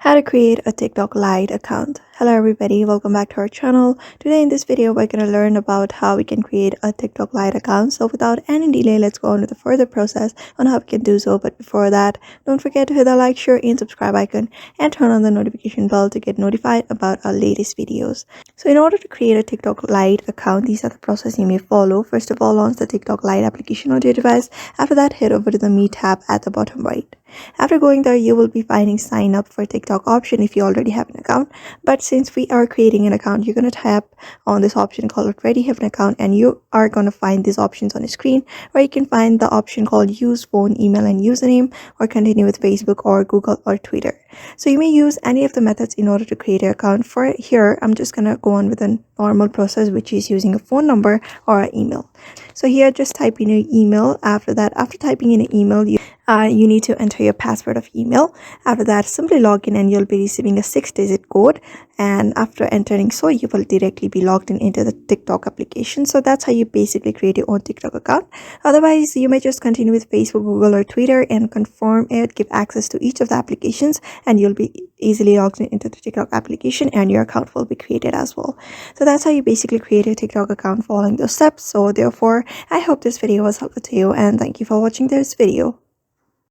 How to create a TikTok Lite account. Hello everybody, welcome back to our channel. Today in this video we're going to learn about how we can create a TikTok Lite account. So without any delay, let's go on to the further process on how we can do so. But before that, don't forget to hit the like, share and subscribe icon and turn on the notification bell to get notified about our latest videos. So in order to create a TikTok Lite account, these are the process you may follow. First of all, launch the TikTok Lite application on your device. After that, head over to the Me tab at the bottom right. After going there, you will be finding sign up for TikTok option if you already have an account. But since we are creating an account, you're going to tap on this option called already have an account, and you are going to find these options on the screen where you can find the option called use phone, email and username, or continue with Facebook or Google or Twitter. So you may use any of the methods in order to create an account. For here, I'm just going to go on with a normal process, which is using a phone number or an email. So here, just type in your email. After that, after typing in an email, you need to enter your password of email. After that, simply log in and you'll be receiving a 6-digit code. And after entering so, you will directly be logged in into the TikTok application. So that's how you basically create your own TikTok account. Otherwise, you may just continue with Facebook, Google or Twitter and confirm it, give access to each of the applications, and you'll be easily logged in into the TikTok application and your account will be created as well. So that's how you basically create a TikTok account following those steps. So therefore, I hope this video was helpful to you and thank you for watching this video.